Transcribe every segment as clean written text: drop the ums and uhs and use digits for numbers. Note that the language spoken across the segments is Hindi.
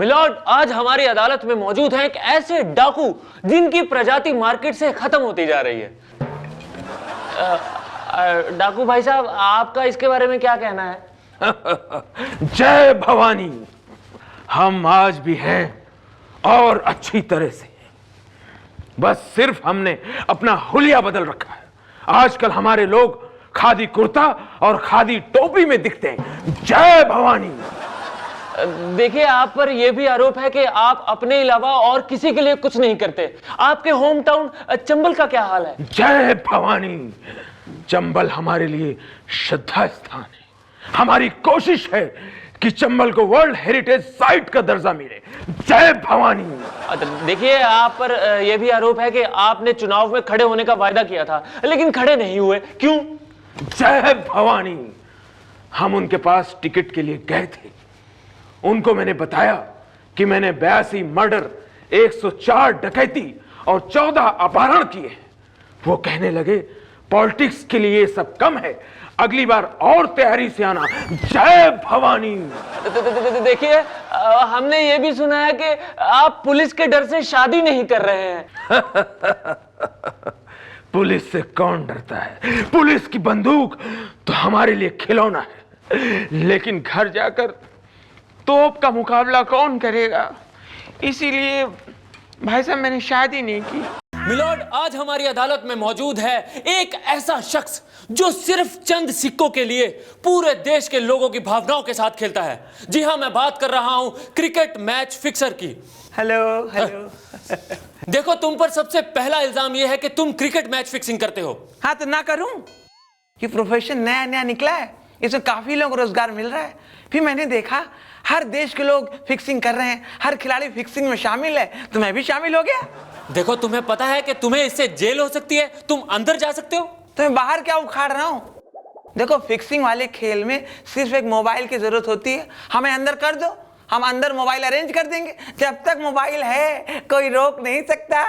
मिलॉर्ड, आज हमारी अदालत में मौजूद हैं एक ऐसे डाकू जिनकी प्रजाति मार्केट से खत्म होती जा रही है। डाकू भाई साहब, आपका इसके बारे में क्या कहना है? जय भवानी। हम आज भी हैं और अच्छी तरह से, बस सिर्फ हमने अपना हुलिया बदल रखा है। आजकल हमारे लोग खादी कुर्ता और खादी टोपी में दिखते हैं। जय भवानी। देखिए, आप पर यह भी आरोप है कि आप अपने अलावा और किसी के लिए कुछ नहीं करते। आपके होम टाउन चंबल का क्या हाल है? जय भवानी। चंबल हमारे लिए श्रद्धा स्थान है। हमारी कोशिश है कि चंबल को वर्ल्ड हेरिटेज साइट का दर्जा मिले। जय भवानी। देखिए, आप पर यह भी आरोप है कि आपने चुनाव में खड़े होने का वायदा किया था लेकिन खड़े नहीं हुए, क्यों? जय भवानी। हम उनके पास टिकट के लिए गए थे। उनको मैंने बताया कि मैंने 82 मर्डर, 104 डकैती और 14 अपहरण किए। वो कहने लगे पॉलिटिक्स के लिए ये सब कम है, अगली बार और तैयारी से आना। जय भवानी। देखिए, हमने ये भी सुना है कि आप पुलिस के डर से शादी नहीं कर रहे हैं। पुलिस से कौन डरता है? पुलिस की बंदूक तो हमारे लिए खिलौना है, लेकिन घर जाकर तोप का मुकाबला कौन करेगा? इसीलिए भाई साहब मैंने शादी नहीं की। मिलॉर्ड, आज हमारी अदालत में मौजूद है एक ऐसा शख्स जो सिर्फ चंद सिक्कों के लिए पूरे देश के लोगों की भावनाओं के साथ खेलता है। जी हां, मैं बात कर रहा हूं क्रिकेट मैच फिक्सर की। Hello hello. देखो, तुम पर सबसे पहला इल्जाम यह है कि तुम क्रिकेट मैच फिक्सिंग करते हो। हाँ, तो ना करूं? ये प्रोफेशन नया नया निकला है, इसमें काफी लोग रोजगार मिल रहा है। फिर मैंने देखा हर देश के लोग फिक्सिंग कर रहे हैं, हर खिलाड़ी फिक्सिंग में शामिल है, तो मैं भी शामिल हो गया। देखो, तुम्हें पता है कि तुम्हें इससे जेल हो सकती है, तुम अंदर जा सकते हो। तो मैं बाहर क्या उखाड़ रहा हूँ? देखो, फिक्सिंग वाले खेल में सिर्फ एक मोबाइल की जरूरत होती है। हमें अंदर कर दो, हम अंदर मोबाइल अरेंज कर देंगे। जब तक मोबाइल है कोई रोक नहीं सकता।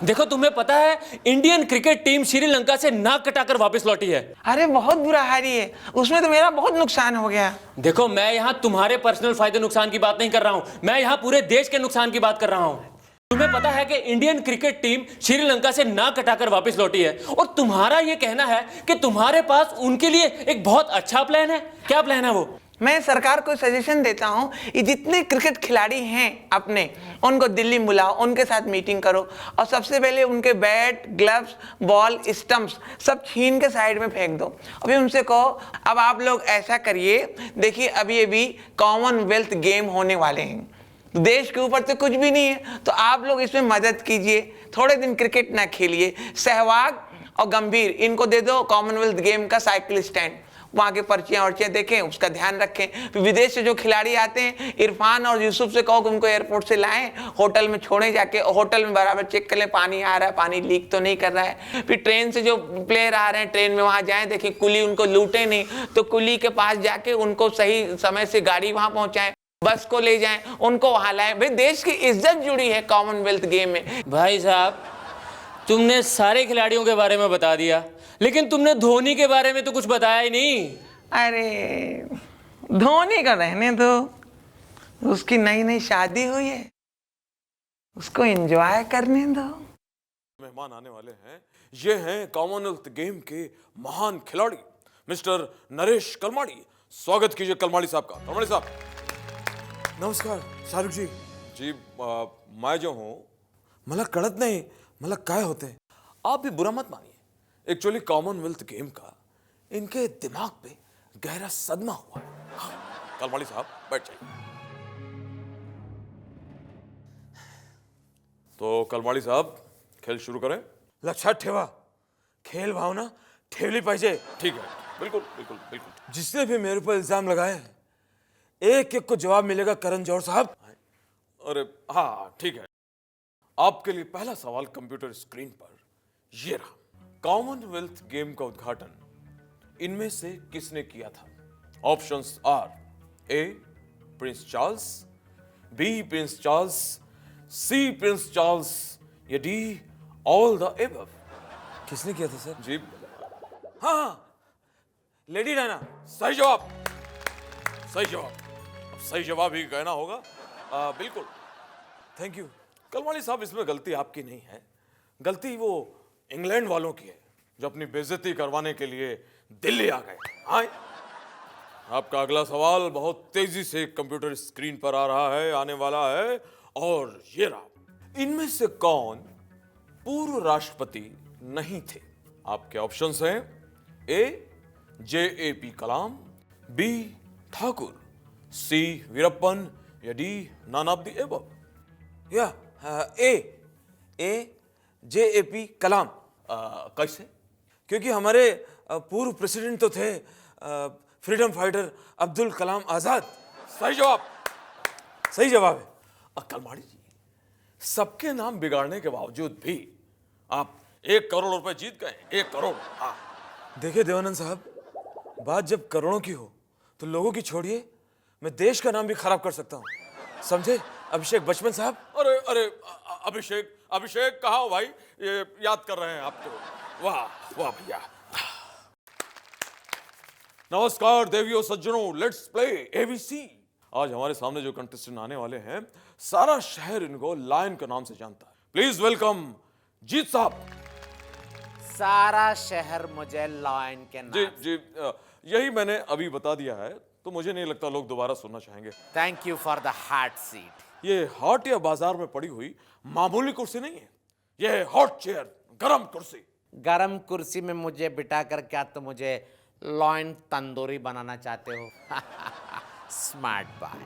देखो, तुम्हें पता है इंडियन क्रिकेट टीम श्रीलंका से नाक कटाकर वापस लौटी है। अरे बहुत बुरा हारी है, उसमें तो मेरा बहुत नुकसान हो गया। देखो, मैं यहाँ तुम्हारे पर्सनल फायदे नुकसान की बात नहीं कर रहा हूँ, मैं यहाँ पूरे देश के नुकसान की बात कर रहा हूँ। तुम्हें पता है कि इंडियन क्रिकेट टीम श्रीलंका से नाक कटाकर वापस लौटी है और तुम्हारा यह कहना है कि तुम्हारे पास उनके लिए एक बहुत अच्छा प्लान है। क्या प्लान है वो? मैं सरकार को सजेशन देता हूं, ये जितने क्रिकेट खिलाड़ी हैं अपने, उनको दिल्ली बुलाओ, उनके साथ मीटिंग करो और सबसे पहले उनके बैट, ग्लव्स, बॉल, स्टंप्स सब छीन के साइड में फेंक दो। अभी उनसे कहो अब आप लोग ऐसा करिए, देखिए अभी अभी कॉमनवेल्थ गेम होने वाले हैं, देश के ऊपर तो कुछ भी नहीं है, तो आप लोग इसमें मदद कीजिए। थोड़े दिन क्रिकेट ना खेलिए। सहवाग और गंभीर इनको दे दो कॉमनवेल्थ गेम का साइकिल स्टैंड, वहाँ के पर्चियाँ वर्चियाँ देखें, उसका ध्यान रखें। फिर विदेश से जो खिलाड़ी आते हैं, इरफान और यूसुफ से कहो कि उनको एयरपोर्ट से लाएं, होटल में छोड़ें, जाके होटल में बराबर चेक कर लें पानी आ रहा है, पानी लीक तो नहीं कर रहा है। फिर ट्रेन से जो प्लेयर आ रहे हैं, ट्रेन में वहाँ जाएँ, देखिए कुली उनको लूटे नहीं, तो कुली के पास जाके उनको सही समय से गाड़ी वहाँ पहुँचाएं, बस को ले जाएं, उनको वहाँ लाएं। भाई देश की इज्जत जुड़ी है कॉमनवेल्थ गेम में। भाई साहब, तुमने सारे खिलाड़ियों के बारे में बता दिया, लेकिन तुमने धोनी के बारे में तो कुछ बताया ही नहीं। अरे धोनी का रहने दो, उसकी नई नई शादी हुई है, उसको एंजॉय करने दो। मेहमान आने वाले हैं, ये हैं कॉमनवेल्थ गेम के महान खिलाड़ी मिस्टर नरेश कलमाड़ी। स्वागत कीजिए कलमाड़ी साहब का। कलमाड़ी साहब नमस्कार शाहरुख जी। जी, मैं जो हूँ मला कळत नाही, मला काय होते। आप भी बुरा मत मानिए। एक्चुअली कॉमनवेल्थ गेम का इनके दिमाग पे गहरा सदमा हुआ है। हाँ, कलमाड़ी साहब बैठ जाइए। तो कलमाड़ी साहब खेल शुरू करें। लक्षात ठेवा, खेल भावना ठेवली पाहिजे। ठीक है, बिल्कुल बिल्कुल बिल्कुल। जिसने भी मेरे पर इल्जाम लगाए हैं, एक एक को जवाब मिलेगा करण जौहर साहब। अरे हाँ, ठीक है। आपके लिए पहला सवाल कंप्यूटर स्क्रीन पर ये रहा। कॉमनवेल्थ गेम का उद्घाटन इनमें से किसने किया था? Options are A Prince Charles, B Prince Charles, C Prince Charles या डी ऑल द एबव। किसने किया था सर? जी हाँ, लेडी डायना। सही जवाब, सही जवाब। सही जवाब ही कहना होगा। बिल्कुल, थैंक यू। कलमाड़ी साहब, इसमें गलती आपकी नहीं है, गलती वो इंग्लैंड वालों की है जो अपनी बेइज्जती करवाने के लिए दिल्ली आ गए। हाँ, आपका अगला सवाल बहुत तेजी से कंप्यूटर स्क्रीन पर आ रहा है, आने वाला है, और ये रहा। इनमें से कौन पूर्व राष्ट्रपति नहीं थे? आपके ऑप्शंस हैं A JAP Kalam, B Thakur, C Veerappan, या D none of the above. या ए JAP कलाम। कैसे? क्योंकि हमारे पूर्व प्रेसिडेंट तो थे फ्रीडम फाइटर अब्दुल कलाम आजाद। सही जवाब। सही जवाब है। कलमाड़ी जी, सबके नाम बिगाड़ने के बावजूद भी आप 1 करोड़ रुपए जीत गए। 1 करोड़। हाँ, देखिए देवानंद साहब, बात जब करोड़ों की हो तो लोगों की छोड़िए, मैं देश का नाम भी खराब कर सकता हूँ, समझे अभिषेक बचपन साहब। अरे अरे, अभिषेक कहाँ हो भाई? ये याद कर रहे हैं आप तो। वाह वाह भैया। नमस्कार देवियों सज्जनों, लेट्स प्ले ABC। आज हमारे सामने जो कंटेस्टेंट आने वाले हैं, सारा शहर इनको लायन के नाम से जानता है। प्लीज वेलकम जीत साहब। सारा शहर मुझे लायन के जी नाम। जी, यही मैंने अभी बता दिया है, तो मुझे नहीं लगता लोग दोबारा सुनना चाहेंगे। Thank you for the heart seat. ये हॉट या बाजार में पड़ी हुई मामूली कुर्सी नहीं है, ये है हॉट चेयर, गरम कुर्सी। गरम कुर्सी में मुझे बिठाकर क्या तुम मुझे लॉयन तंदूरी बनाना चाहते हो? Smart boy.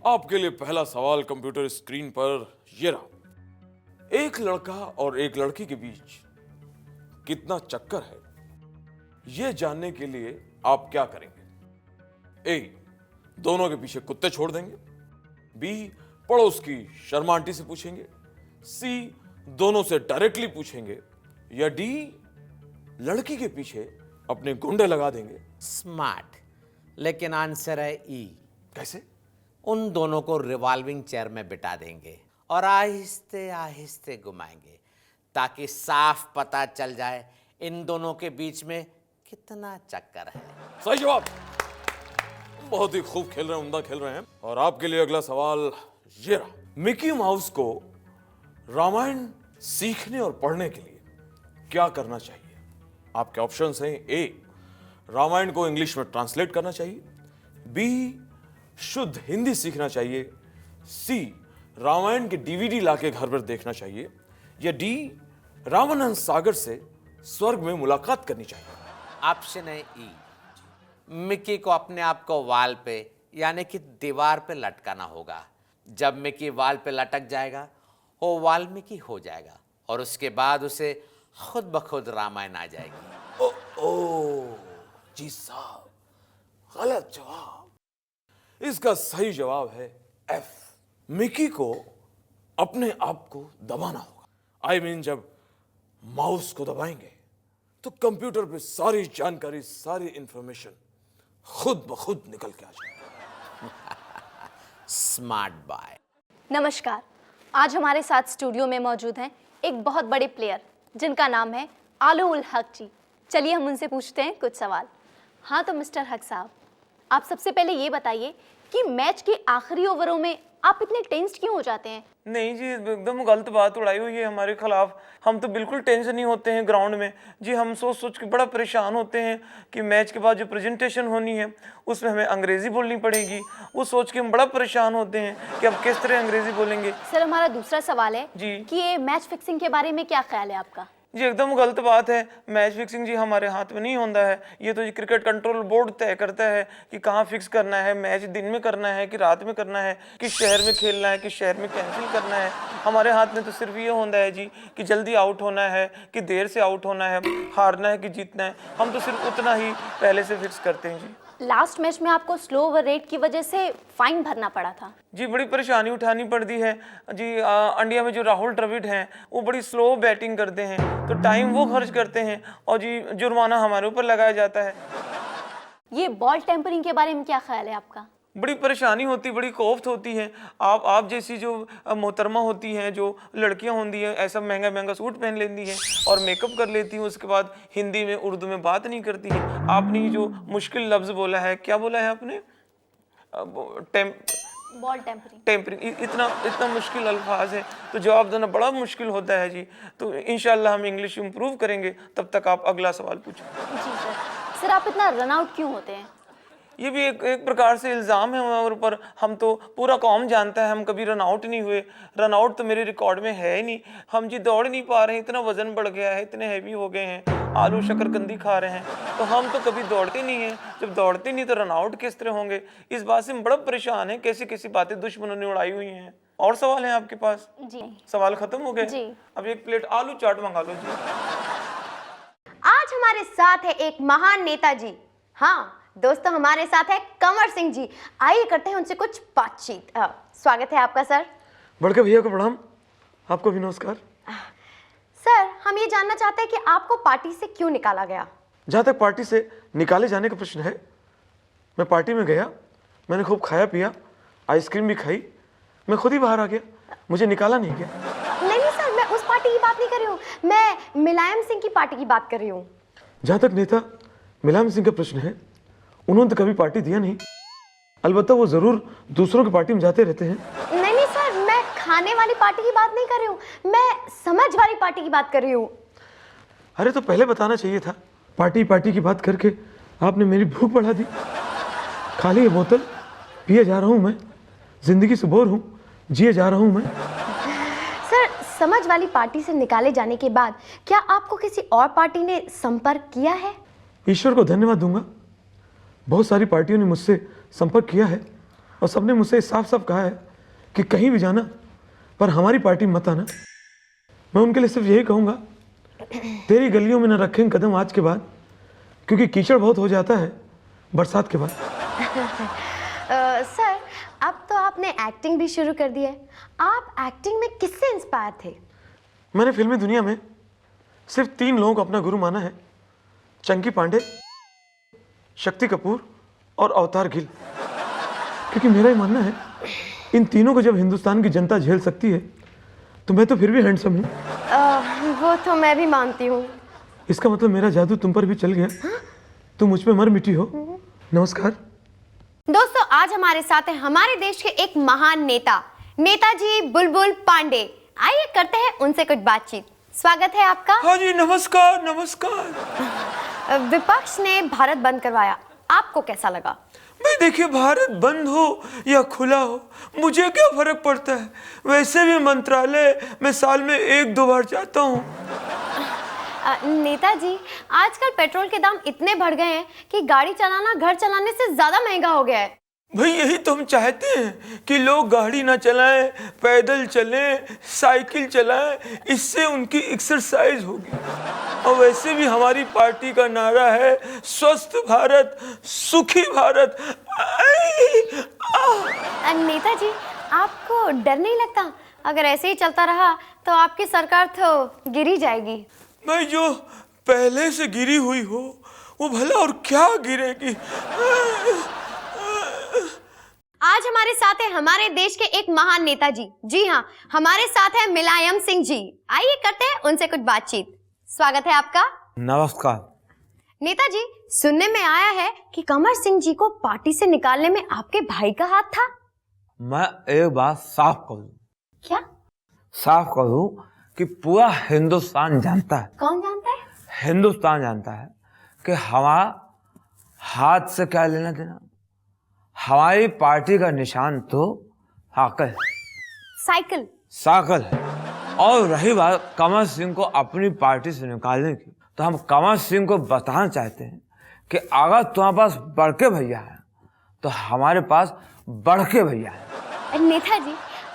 आपके लिए पहला सवाल कंप्यूटर स्क्रीन पर ये रहा। एक लड़का और एक लड़की के बीच कितना चक्कर है, यह जानने के लिए आप क्या करेंगे? ए, दोनों के पीछे कुत्ते छोड़ देंगे, बी, पड़ोस की शर्मा आंटी से पूछेंगे, सी, दोनों से डायरेक्टली पूछेंगे, या डी, लड़की के पीछे अपने गुंडे लगा देंगे। स्मार्ट, लेकिन आंसर है ई। कैसे? उन दोनों को रिवॉल्विंग चेयर में बिठा देंगे और आहिस्ते आहिस्ते घुमाएंगे, ताकि साफ पता चल जाए इन दोनों के बीच में कितना चक्कर है। सही जवाब। बहुत ही खूब खेल रहे हैं, उम्दा खेल रहे हैं। और आपके लिए अगला सवाल ये रहा। मिकी माउस को रामायण सीखने और पढ़ने के लिए क्या करना चाहिए? आपके ऑप्शंस हैं ए, रामायण को इंग्लिश में ट्रांसलेट करना चाहिए, बी, शुद्ध हिंदी सीखना चाहिए, सी, रामायण की DVD लाके घर पर देखना चाहिए, या डी, रामानंद सागर से स्वर्ग में मुलाकात करनी चाहिए। ऑप्शन है ई। मिकी को अपने आप को वाल पे यानी कि दीवार पे लटकाना होगा। जब मिकी वाल पे लटक जाएगा वो वाल्मीकि हो जाएगा और उसके बाद उसे खुद ब खुद रामायण आ जाएगी। ओ जी साहब, गलत जवाब। इसका सही जवाब है एफ। मिकी को अपने आप को दबाना होगा। आई मीन, जब माउस को दबाएंगे तो कंप्यूटर पे सारी जानकारी, सारी इंफॉर्मेशन खुद ब खुद निकल के आ जाएगी। Smart boy. नमस्कार, आज हमारे साथ स्टूडियो में मौजूद हैं एक बहुत बड़े प्लेयर जिनका नाम है आलू उल हक जी। चलिए हम उनसे पूछते हैं कुछ सवाल। हाँ तो मिस्टर हक साहब, आप सबसे पहले ये बताइए कि मैच के आखिरी ओवरों में आप इतने टेंस्ड क्यों हो जाते हैं? नहीं जी, एकदम गलत बात उड़ाई हुई है हमारे खिलाफ। हम तो बिल्कुल टेंशन नहीं होते हैं ग्राउंड में जी। हम सोच सोच के बड़ा परेशान होते हैं कि मैच के बाद जो प्रेजेंटेशन होनी है उसमें हमें अंग्रेजी बोलनी पड़ेगी। वो सोच के हम बड़ा परेशान होते हैं कि अब किस तरह अंग्रेजी बोलेंगे। सर, हमारा दूसरा सवाल है जी। कि ये मैच फिक्सिंग के बारे में क्या ख्याल है आपका? जी एकदम गलत बात है। मैच फिक्सिंग जी हमारे हाथ में नहीं होता है। ये तो जी क्रिकेट कंट्रोल बोर्ड तय करता है कि कहाँ फिक्स करना है, मैच दिन में करना है कि रात में करना है, किस शहर में खेलना है, किस शहर में कैंसिल करना है। हमारे हाथ में तो सिर्फ ये होता है जी कि जल्दी आउट होना है कि देर से आउट होना है, हारना है कि जीतना है। हम तो सिर्फ उतना ही पहले से फिक्स करते हैं जी। लास्ट मैच में आपको स्लो ओवर रेट की वजह से फाइन भरना पड़ा था। जी बड़ी परेशानी उठानी पड़ती है जी। इंडिया में जो राहुल द्रविड़ हैं वो बड़ी स्लो बैटिंग करते हैं, तो टाइम वो खर्च करते हैं और जी जुर्माना हमारे ऊपर लगाया जाता है। ये बॉल टेम्परिंग के बारे में क्या ख्याल है आपका? बड़ी परेशानी होती, बड़ी कोफ्त होती है। आप जैसी जो मोहतरमा होती हैं, जो लड़कियां होती हैं, ऐसा महंगा महंगा सूट पहन लेती हैं और मेकअप कर लेती हैं, उसके बाद हिंदी में उर्दू में बात नहीं करती हैं। आपने ये जो मुश्किल लफ्ज़ बोला है, क्या बोला है आपने? Ball tampering. टेम्परिंग, इतना मुश्किल अल्फाज है तो जवाब देना बड़ा मुश्किल होता है जी। तो इंशाल्लाह हम इंग्लिश इम्प्रूव करेंगे, तब तक आप अगला सवाल पूछें। जी सर। सर आप इतना रन आउट क्यों होते हैं? ये भी एक प्रकार से इल्ज़ाम है हमारे ऊपर। हम तो पूरा कौम जानता है हम कभी रन आउट नहीं हुए। रन आउट तो मेरे रिकॉर्ड में है ही नहीं। हम जी दौड़ नहीं पा रहे हैं, इतना वजन बढ़ गया है, इतने हैवी हो गए हैं, आलू शकरकंदी खा रहे हैं, तो हम तो कभी दौड़ते नहीं हैं। जब दौड़ते नहीं तो रन आउट किस तरह होंगे? इस बात से हम बड़ा परेशान हैं। कैसी कैसी बातें दुश्मनों ने उड़ाई हुई हैं। और सवाल हैं आपके पास? जी। सवाल खत्म हो गए? जी। अब एक प्लेट आलू चाट मंगा लो जी। आज हमारे साथ है एक महान नेता जी। हाँ दोस्तों, हमारे साथ है कंवर सिंह जी। आइए करते हैं उनसे कुछ बातचीत। स्वागत है आपका सर। बड़के भैया को प्रणाम, आपको भी नमस्कार। सर हम ये जानना चाहते हैं कि आपको पार्टी से क्यों निकाला गया? जहाँ तक पार्टी से निकाले जाने का प्रश्न है, मैं पार्टी में गया, मैंने खूब खाया पिया, आइसक्रीम भी खाई, मैं खुद ही बाहर आ गया, मुझे निकाला नहीं गया। नहीं सर, मैं उस पार्टी की बात नहीं कर रही हूँ, मैं मुलायम सिंह की पार्टी की बात कर रही हूँ। जहाँ तक नेता मुलायम सिंह का प्रश्न है, उन्होंने तो कभी पार्टी दिया नहीं। अलबत्ता वो जरूर दूसरों की पार्टी में जाते रहते हैं। नहीं सर, मैं खाने वाली पार्टी की बात नहीं कर रही हूँ, मैं समझ वाली पार्टी की बात कर रही हूँ। अरे तो पहले बताना चाहिए था। पार्टी की बात करके आपने मेरी भूख बढ़ा दी। खाली ये बोतल पिए जा रहा हूँ मैं, जिंदगी से बोर हूँ, जिए जा रहा हूँ मैं। सर समझ वाली पार्टी से निकाले जाने के बाद क्या आपको किसी और पार्टी ने संपर्क किया है? ईश्वर को धन्यवाद दूंगा, बहुत सारी पार्टियों ने मुझसे संपर्क किया है और सबने मुझसे साफ साफ कहा है कि कहीं भी जाना पर हमारी पार्टी में मत आना। मैं उनके लिए सिर्फ यही कहूँगा, तेरी गलियों में न रखें कदम आज के बाद, क्योंकि कीचड़ बहुत हो जाता है बरसात के बाद। सर अब तो आपने एक्टिंग भी शुरू कर दी है। आप एक्टिंग में किससे इंस्पायर थे? मैंने फिल्मी दुनिया में सिर्फ 3 लोगों को अपना गुरु माना है, चंकी पांडे, शक्ति कपूर और अवतार गिल। क्योंकि मेरा ही मानना है इन तीनों को जब हिंदुस्तान की जनता झेल सकती है तो मैं तो फिर भी हैंडसम हूँ। वो तो मैं भी मानती हूँ। इसका मतलब मेरा जादू तुम पर भी चल गया, तुम मुझ पे मर मिटी हो। नमस्कार दोस्तों, आज हमारे साथ है हमारे देश के एक महान नेता, नेताजी बुलबुल पांडे। आइए करते हैं उनसे कुछ बातचीत। स्वागत है आपका। हाँ जी, नमस्कार नमस्कार। विपक्ष ने भारत बंद करवाया, आपको कैसा लगा? भाई देखिए, भारत बंद हो या खुला हो मुझे क्या फर्क पड़ता है। वैसे भी मंत्रालय मैं साल में 1-2 बार जाता हूँ। नेताजी, आजकल पेट्रोल के दाम इतने बढ़ गए हैं कि गाड़ी चलाना घर चलाने से ज्यादा महंगा हो गया है। भाई यही तो हम चाहते हैं कि लोग गाड़ी ना चलाएं, पैदल चलें, साइकिल चलाएं, इससे उनकी एक्सरसाइज होगी। और वैसे भी हमारी पार्टी का नारा है स्वस्थ भारत, सुखी भारत। नेताजी, आपको डर नहीं लगता? अगर ऐसे ही चलता रहा तो आपकी सरकार तो गिर ही जाएगी। भाई जो पहले से गिरी हुई हो वो भला और क्या गिरेगी। आज हमारे साथ है हमारे देश के एक महान नेताजी। जी हाँ, हमारे साथ है मुलायम सिंह जी। आइए करते हैं उनसे कुछ बातचीत। स्वागत है आपका। नमस्कार। नेताजी, सुनने में आया है कि कंवर सिंह जी को पार्टी से निकालने में आपके भाई का हाथ था। मैं एक बात साफ कर दूं। क्या? साफ कर दूं कि पूरा हिंदुस्तान जानता है। कौन जानता है? हिंदुस्तान जानता है कि हमारा हाथ से क्या लेना देना। हमारी पार्टी का निशान तो साइकिल है। और रही बात कंवर सिंह को अपनी पार्टी से निकालने की, तो हम कंवर सिंह को बताना चाहते हैं कि अगर तुम्हारे पास बड़के भैया है तो हमारे पास बढ़के भैया है। नेताजी,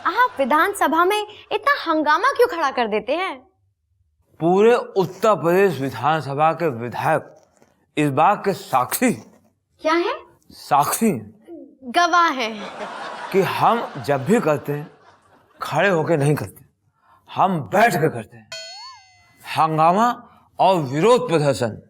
आप विधानसभा में इतना हंगामा क्यों खड़ा कर देते हैं? पूरे उत्तर प्रदेश विधानसभा के विधायक इस बात के साक्षी हैं, गवाह हैं कि हम जब भी करते हैं खड़े होकर नहीं करते, हम बैठ कर करते हैं। हंगामा और विरोध प्रदर्शन